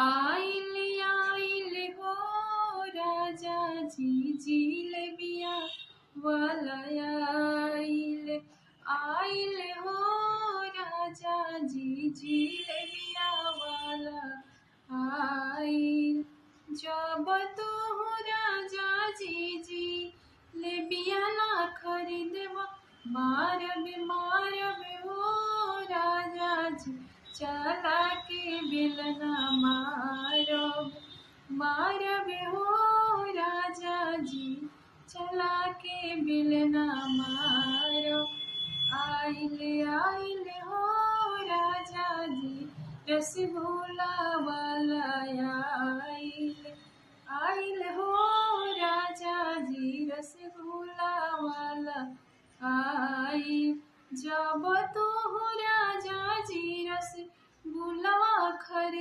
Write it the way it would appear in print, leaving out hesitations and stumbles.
आइल आइल हो राजा जी जिलेबिया वाला आइल आइल हो राजा जी जिलेबिया वाला आइल। जब तू राजा जी जिलेबिया ना खरीदवा मारब हो राजा जी चला के बेलना मारब हो राजा जी चला के बेलना मारब। आइल आइल हो राजा जी रसगुल्ला वाला आइल आइल हो राजा जी रसगुल्ला वाला आइल। जब तू राजा जी रसगुल्ला खरीद